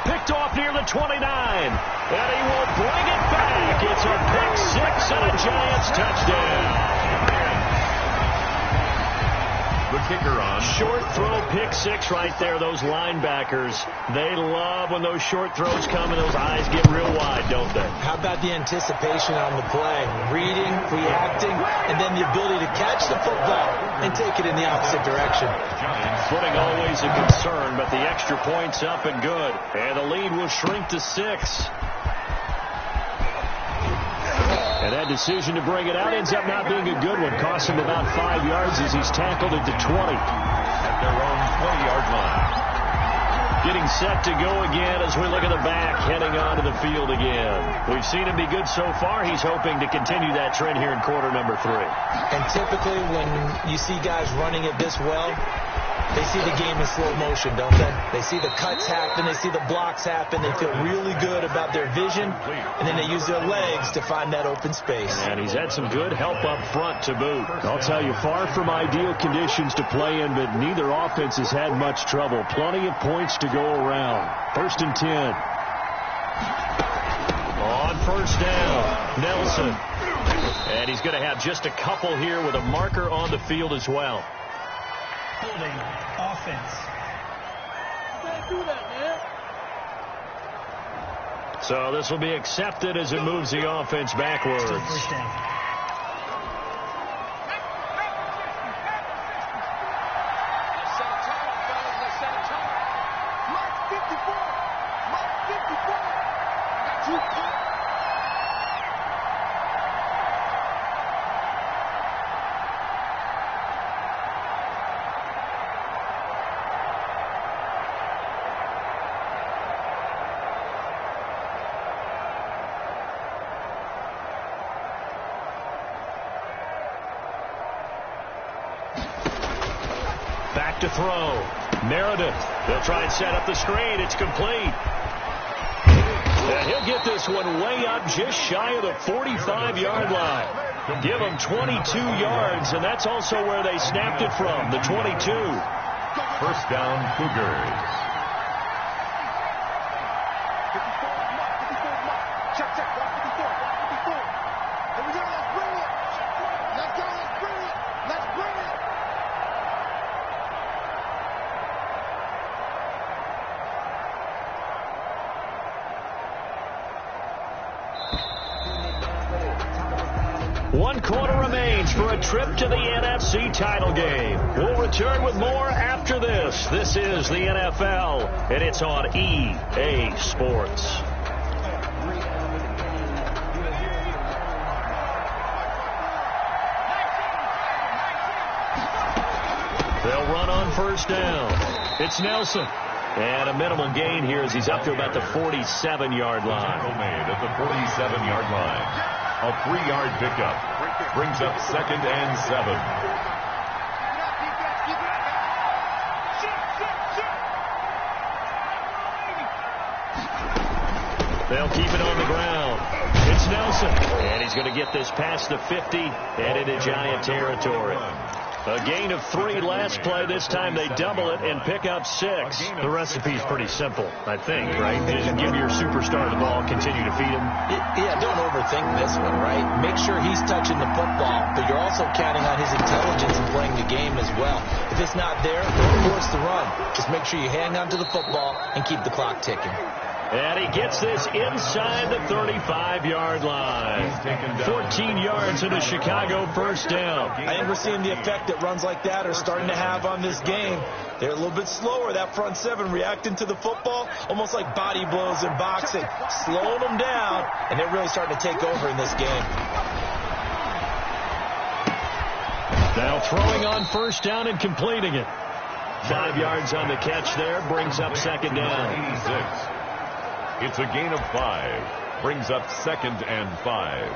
Picked off near the 29, and he will bring it back. It's a pick 6 and a Giants touchdown. The kicker on. Short throw, pick 6 right there. Those linebackers, they love when those short throws come and those eyes get real wide, don't they? How about the anticipation on the play? Reading, reacting, and then the ability to catch the football and take it in the opposite direction. Footing always a concern, but the extra point's up and good. And the lead will shrink to 6. And that decision to bring it out ends up not being a good one. Costs him about 5 yards as he's tackled at the 20. At their own 20-yard line. Getting set to go again as we look at the back, heading onto the field again. We've seen him be good so far. He's hoping to continue that trend here in quarter number 3. And typically when you see guys running it this well, they see the game in slow motion, don't they? They see the cuts happen, they see the blocks happen, they feel really good about their vision, and then they use their legs to find that open space. And he's had some good help up front to boot. I'll tell you, far from ideal conditions to play in, but neither offense has had much trouble. Plenty of points to go around. 1st and 10. On first down, Nelson. And he's going to have just a couple here with a marker on the field as well. Holding offense. You can't do that, man. So this will be accepted as it moves the offense backwards. Still first down. Back to throw. Meredith. They'll try and set up the screen. It's complete. And he'll get this one way up just shy of the 45-yard line. Give him 22 yards, and that's also where they snapped it from, the 22. First down, Cougars. 1 quarter remains for a trip to the NFC title game. We'll return with more after this. This is the NFL, and it's on EA Sports. They'll run on first down. It's Nelson. And a minimal gain here as he's up to about the 47-yard line. Made at the 47-yard line. A 3-yard pickup. Brings up 2nd and 7. They'll keep it on the ground. It's Nelson. And he's going to get this past the 50 and into Giant territory. A gain of 3 last play. This time they double it and pick up 6. The recipe's pretty simple, I think, right? Just give your superstar the ball, continue to feed him. Yeah, don't overthink this one, right? Make sure he's touching the football, but you're also counting on his intelligence in playing the game as well. If it's not there, don't force the run. Just make sure you hang on to the football and keep the clock ticking. And he gets this inside the 35-yard line. 14 yards and a Chicago first down. I think we're seeing the effect that runs like that are starting to have on this game. They're a little bit slower, that front 7, reacting to the football, almost like body blows in boxing, slowing them down, and they're really starting to take over in this game. Now throwing on first down and completing it. 5 yards on the catch there, brings up 2nd down. 86. It's a gain of 5. Brings up 2nd and 5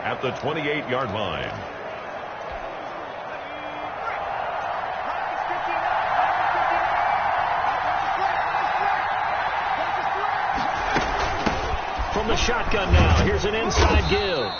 at the 28-yard line. From the shotgun now, here's an inside give.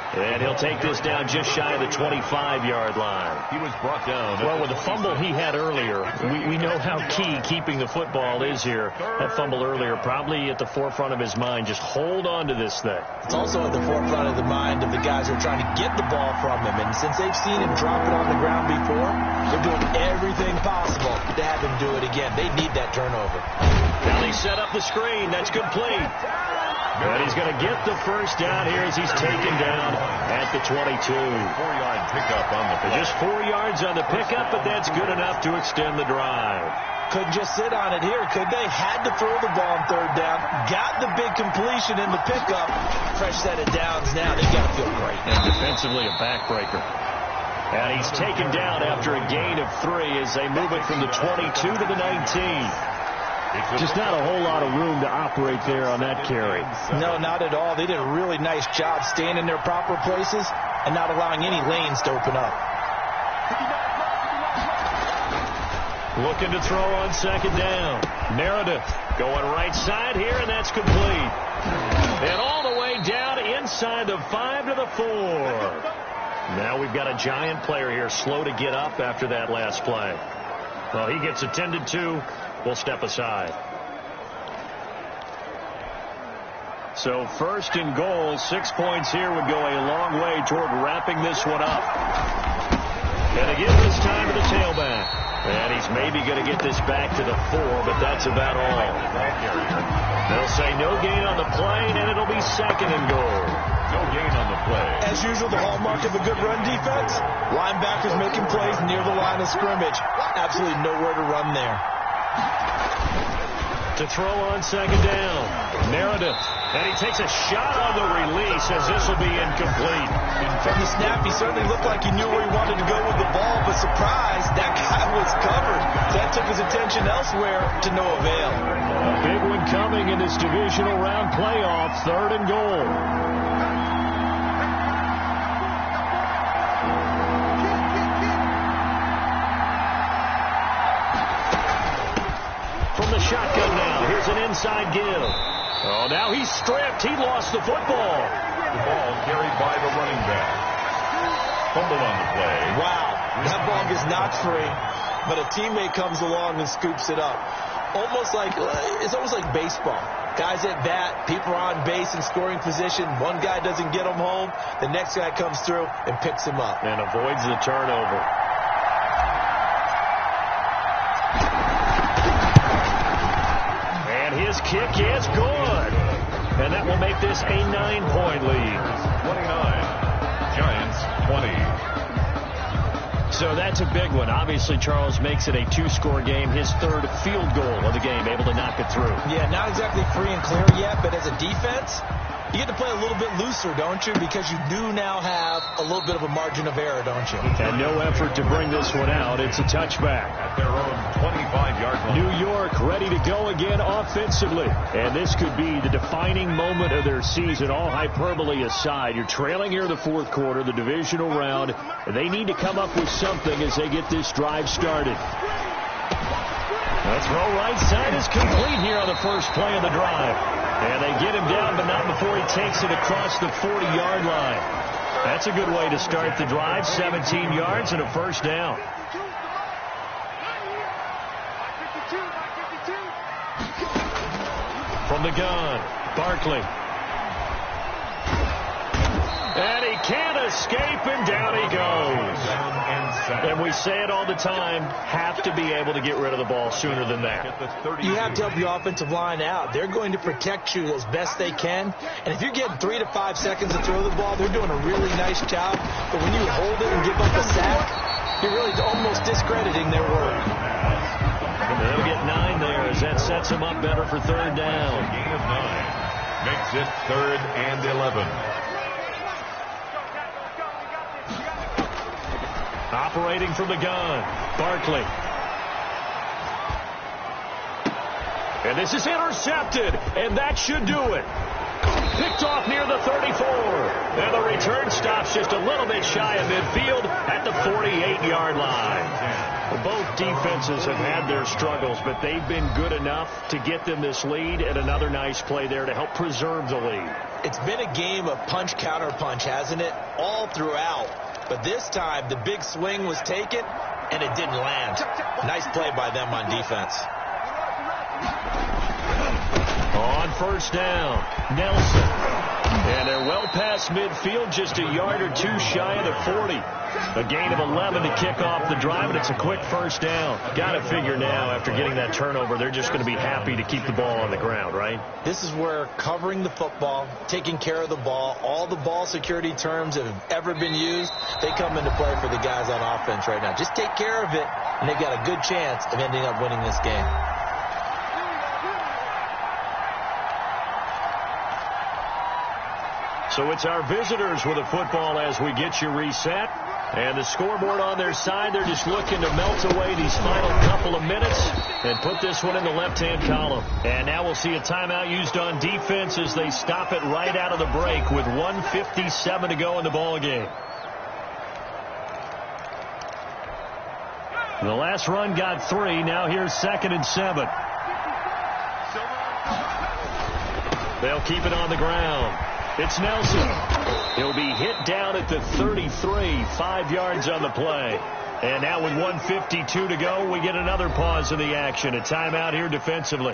And he'll take this down just shy of the 25-yard line. He was brought down. Well, with the fumble he had earlier, we know how key keeping the football is here. That fumble earlier probably at the forefront of his mind. Just hold on to this thing. It's also at the forefront of the mind of the guys who are trying to get the ball from him. And since they've seen him drop it on the ground before, they're doing everything possible to have him do it again. They need that turnover. Now they set up the screen. That's complete. And he's going to get the first down here as he's taken down at the 22. 4-yard pickup on the play. Just 4 yards on the pickup, but that's good enough to extend the drive. Couldn't just sit on it here, could they? Had to throw the ball on 3rd down. Got the big completion in the pickup. Fresh set of downs now. They got to feel great. And defensively a backbreaker. And he's taken down after a gain of 3 as they move it from the 22 to the 19. Just not a whole lot of room to operate there on that carry. No, not at all. They did a really nice job staying in their proper places and not allowing any lanes to open up. Looking to throw on 2nd down. Meredith going right side here, and that's complete. And all the way down inside the 5 to the 4. Now we've got a Giant player here slow to get up after that last play. Well, he gets attended to. We'll step aside. So 1st and goal, 6 points here would go a long way toward wrapping this one up. And again this time to the tailback. And he's maybe going to get this back to the 4, but that's about all. They'll say no gain on the play, and it'll be 2nd and goal. No gain on the play. As usual, the hallmark of a good run defense, linebackers making plays near the line of scrimmage. Absolutely nowhere to run there. To throw on 2nd down, Meredith. And he takes a shot on the release as this will be incomplete. From the snap, he certainly looked like he knew where he wanted to go with the ball, but surprise, that guy was covered. That took his attention elsewhere to no avail. A big one coming in this divisional round playoff, 3rd and goal. From the shotgun now, here's an inside give. Oh, now he's stripped. He lost the football. The ball carried by the running back. Fumble on the play. Wow, that ball gets knocked free, but a teammate comes along and scoops it up. It's almost like baseball. Guys at bat, people are on base in scoring position. One guy doesn't get him home. The next guy comes through and picks him up. And avoids the turnover. And his kick is good. And that will make this a 9-point lead. 29. Giants 20. So that's a big one. Obviously, Charles makes it a two-score game. His third field goal of the game, able to knock it through. Yeah, not exactly free and clear yet, but as a defense, you get to play a little bit looser, don't you? Because you do now have a little bit of a margin of error, don't you? And no effort to bring this one out. It's a touchback. At their own 25-yard line. New York ready to go again offensively. And this could be the defining moment of their season, all hyperbole aside. You're trailing here in the fourth quarter, the divisional round. And they need to come up with something as they get this drive started. The throw right side is complete here on the first play of the drive. And they get him down, but not before he takes it across the 40-yard line. That's a good way to start the drive. 17 yards and a first down. From the gun, Barkley. And he can't escape, and down he goes. And we say it all the time, have to be able to get rid of the ball sooner than that. You have to help your offensive line out. They're going to protect you as best they can. And if you're getting 3 to 5 seconds to throw the ball, they're doing a really nice job. But when you hold it and give up a sack, you're really almost discrediting their work. And they'll get 9 there as that sets them up better for third down. Gain of 9 makes it 3rd and 11. Operating from the gun, Barkley. And this is intercepted, and that should do it. Picked off near the 34. And the return stops just a little bit shy of midfield at the 48-yard line. Well, both defenses have had their struggles, but they've been good enough to get them this lead, and another nice play there to help preserve the lead. It's been a game of punch-counter-punch, hasn't it? All throughout. But this time, the big swing was taken, and it didn't land. Nice play by them on defense. On first down, Nelson. And they're well past midfield, just a yard or two shy of the 40. A gain of 11 to kick off the drive, and it's a quick first down. Got to figure now, after getting that turnover, they're just going to be happy to keep the ball on the ground, right? This is where covering the football, taking care of the ball, all the ball security terms that have ever been used, they come into play for the guys on offense right now. Just take care of it, and they've got a good chance of ending up winning this game. So it's our visitors with the football as we get you reset. And the scoreboard on their side, they're just looking to melt away these final couple of minutes and put this one in the left-hand column. And now we'll see a timeout used on defense as they stop it right out of the break with 1:57 to go in the ball game. The last run got 3. Now here's 2nd and 7. They'll keep it on the ground. It's Nelson. He'll be hit down at the 33, 5 yards on the play. And now with 1:52 to go, we get another pause in the action. A timeout here defensively.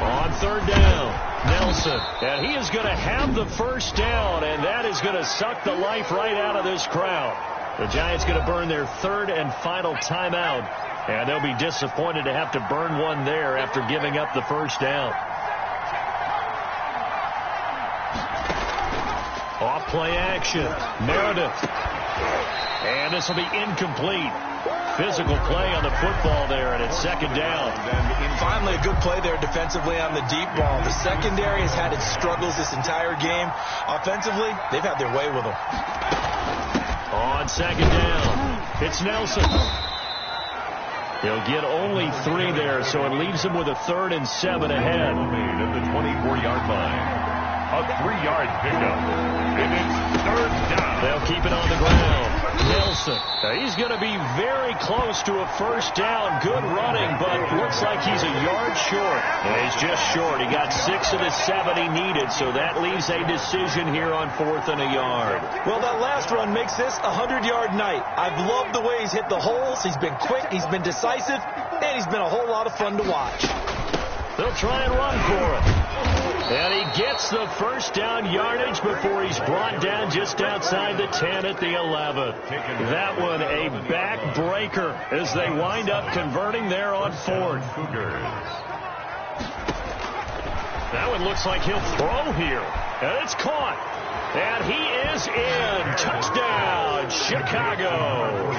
On third down, Nelson. And he is going to have the first down, and that is going to suck the life right out of this crowd. The Giants going to burn their 3rd and final timeout, and they'll be disappointed to have to burn one there after giving up the first down. Off play action, Meredith. And this will be incomplete. Physical play on the football there, and it's 2nd down. Finally, a good play there defensively on the deep ball. The secondary has had its struggles this entire game. Offensively, they've had their way with them. On 2nd down, it's Nelson. He'll get only 3 there, so it leaves him with a 3rd and 7 ahead. Made at the 24-yard line. A 3-yard pickup. And it's 3rd down. They'll keep it on the ground. Nelson. Now he's going to be very close to a first down. Good running, but looks like he's a yard short. And he's just short. He got 6 of the 7 he needed, so that leaves a decision here on 4th and a yard. Well, that last run makes this a 100-yard night. I've loved the way he's hit the holes. He's been quick, he's been decisive, and he's been a whole lot of fun to watch. They'll try and run for it. And he gets the first down yardage before he's brought down just outside the 10 at the 11. That one a backbreaker as they wind up converting there on fourth. That one looks like he'll throw here. And it's caught. And he is in. Touchdown, Chicago.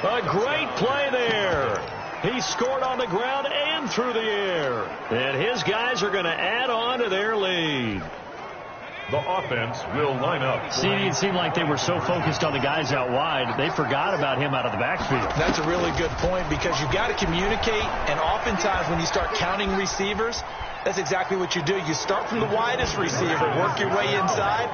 A great play there. He scored on the ground and through the air. And his guys are going to add on to their lead. The offense will line up. See, it seemed like they were so focused on the guys out wide, they forgot about him out of the backfield. That's a really good point because you've got to communicate, and oftentimes when you start counting receivers, that's exactly what you do. You start from the widest receiver, work your way inside.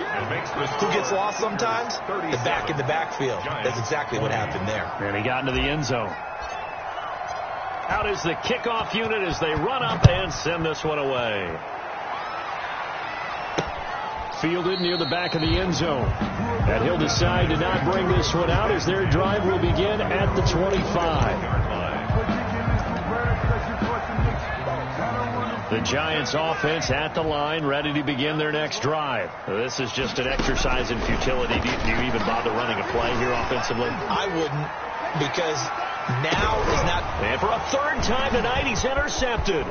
Who gets lost sometimes? The back in the backfield. That's exactly what happened there. And he got into the end zone. Out is the kickoff unit as they run up and send this one away. Fielded near the back of the end zone. And he'll decide to not bring this one out as their drive will begin at the 25. The Giants offense at the line, ready to begin their next drive. This is just an exercise in futility. Do you even bother running a play here offensively? I wouldn't, because now is not. And for a third time tonight, he's intercepted.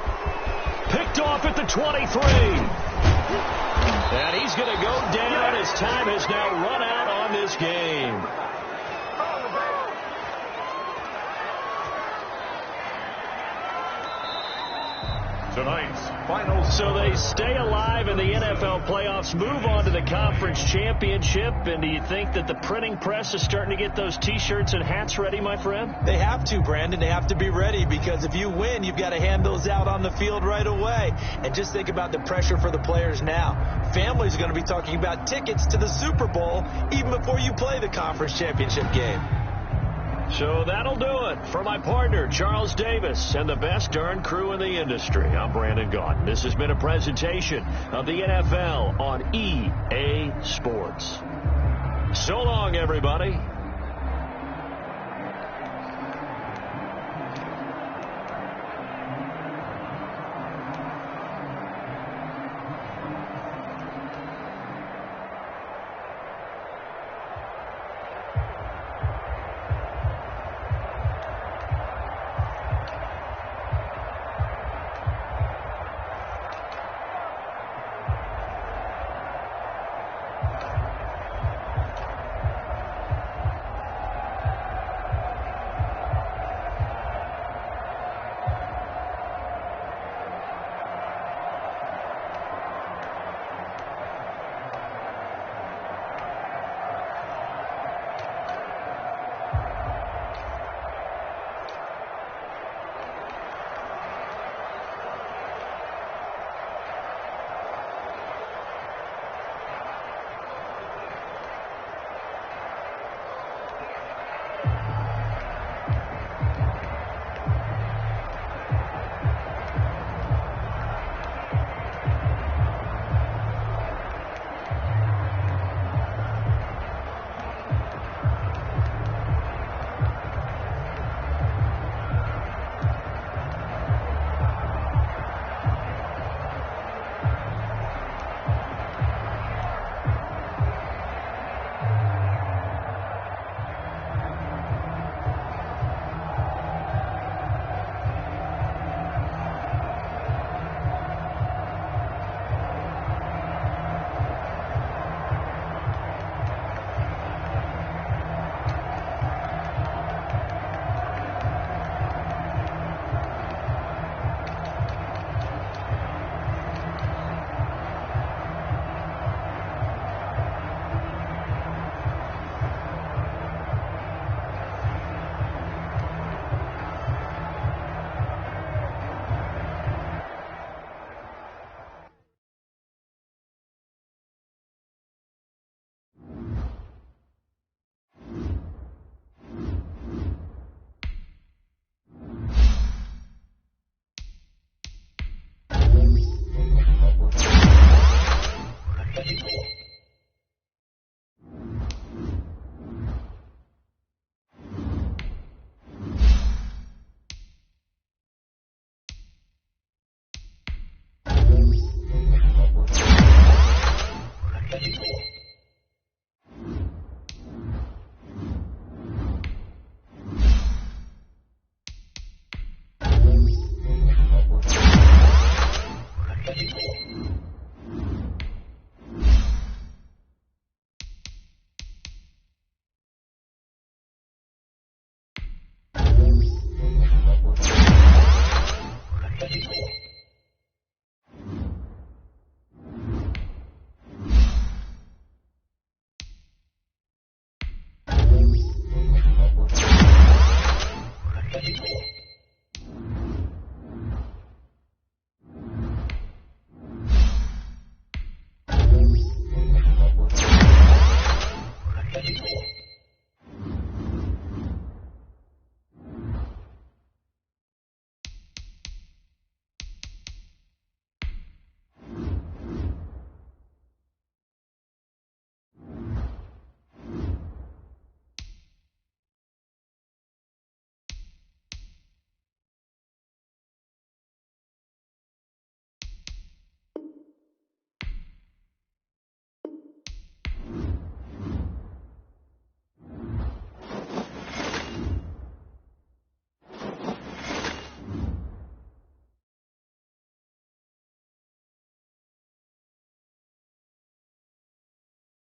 Picked off at the 23. And he's going to go down as time has now run out on this game. Tonight's final. So they stay alive in the NFL playoffs, move on to the conference championship. And do you think that the printing press is starting to get those T-shirts and hats ready, my friend? They have to, Brandon. They have to be ready because if you win, you've got to hand those out on the field right away. And just think about the pressure for the players now. Families are going to be talking about tickets to the Super Bowl even before you play the conference championship game. So that'll do it for my partner, Charles Davis, and the best darn crew in the industry. I'm Brandon Gaudin. This has been a presentation of the NFL on EA Sports. So long, everybody.